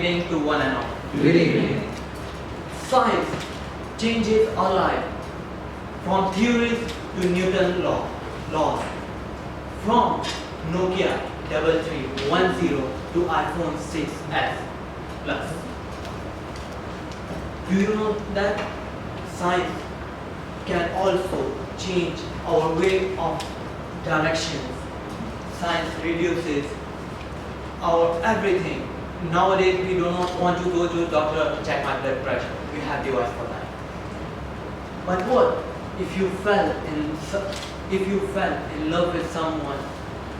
Evening to one and all. Good evening. Science changes our life from theories to Newton laws, from Nokia 3310 to iPhone 6s Plus. Do you know that science can also change our way of directions? Science reduces our everything. Nowadays, we do not want to go to doctor to check my blood pressure. We have device for that. But what if you fell in love with someone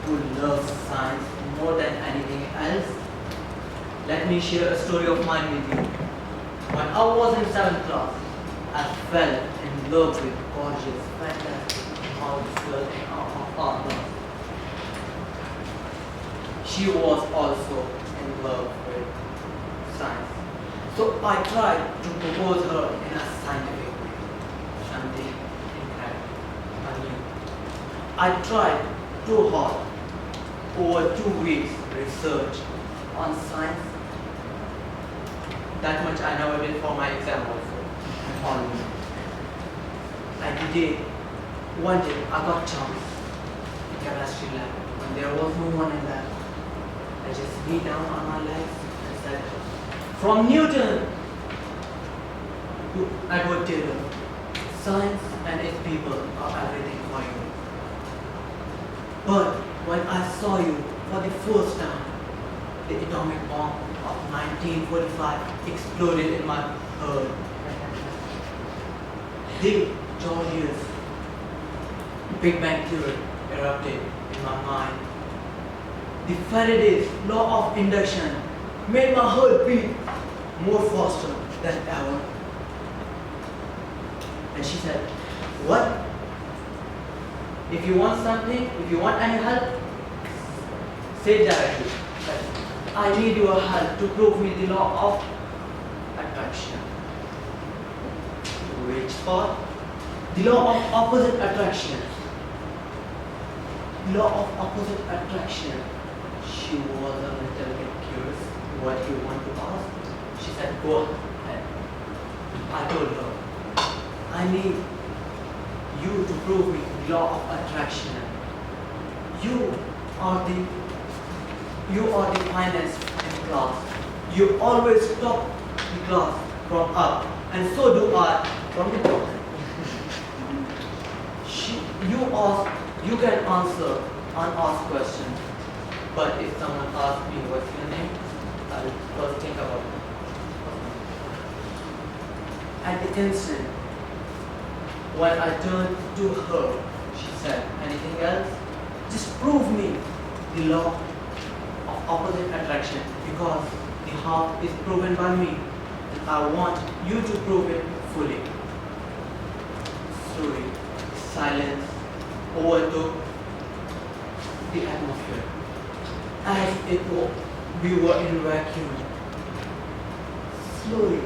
who loves science more than anything else? Let me share a story of mine with you. When I was in 7th class, I fell in love with gorgeous, fantastic, marvelous girl of our class. She was also in love with science. So I tried to propose her in a scientific way. Something incredible. I tried too hard over 2 weeks research on science. That much I never did for my exam also. On me. I did it. One day I got chance in chemistry lab when there was no one in lab. I just lay down on my legs and said, from Newton to Edward Taylor, science and its people are everything for you. But when I saw you for the first time, the atomic bomb of 1945 exploded in my head. The Georgia's Big Bang Theory erupted in my mind. The Faraday's law of induction made my heart beat more faster than ever. And she said, what? If you want something, if you want any help, say it directly. I need your help to prove me the law of attraction. Which part? The law of opposite attraction. Law of opposite attraction. She was a little bit curious what you want to ask. She said, go ahead. I told her, I need you to prove me the law of attraction. You are the finest in class. You always top the class from up, and so do I from the top. You can answer unasked questions. But if someone asks me what's your name, I'll first think about it. At the instant, when I turned to her, she said, anything else? Just prove me the law of opposite attraction, because the half is proven by me, and I want you to prove it fully. Slowly, silence overtook the atmosphere. As we were in vacuum. Slowly,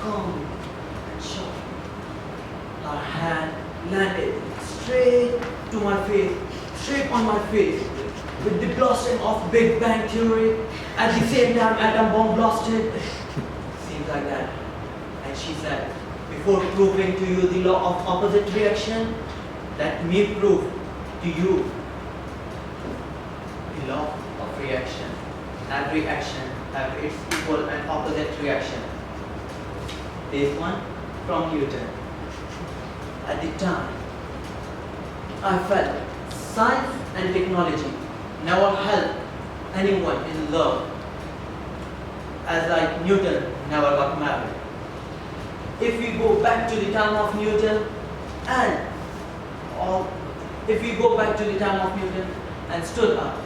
calmly, and softly, her hand landed straight to my face, straight on my face, with the blasting of Big Bang Theory. At the same time, atom bomb blasted. Seems like that. And she said, before proving to you the law of opposite reaction, let me prove to you the law of reaction. Every action has its equal and opposite reaction. This one from Newton. At the time, I felt science and technology never helped anyone in love, as like Newton never got married. If we go back to the time of Newton and stood up,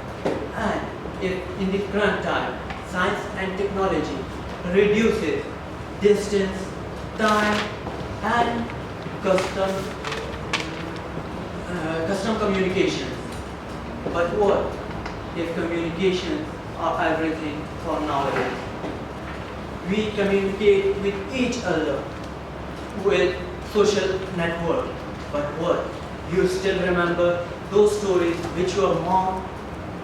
and if in the current time science and technology reduces distance, time, and custom communications. But what if communications are everything for nowadays? We communicate with each other with social network. But what? You still remember those stories which your mom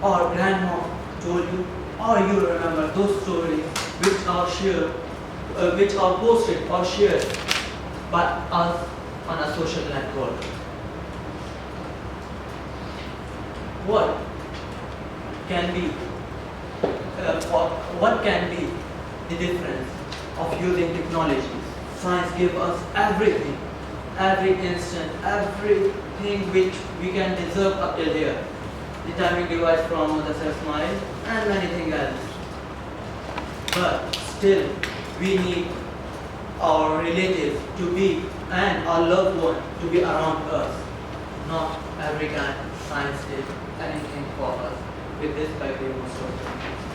or grandma told you, or you remember those stories which are posted or shared by us on a social network. What can be what can be the difference of using technology? Science gives us everything, every instant, everything which we can deserve up till here. The timing device from the self-smile and many things else. But still, we need our relatives to be and our loved one to be around us. Not every time science did anything for us. With this, I feel most of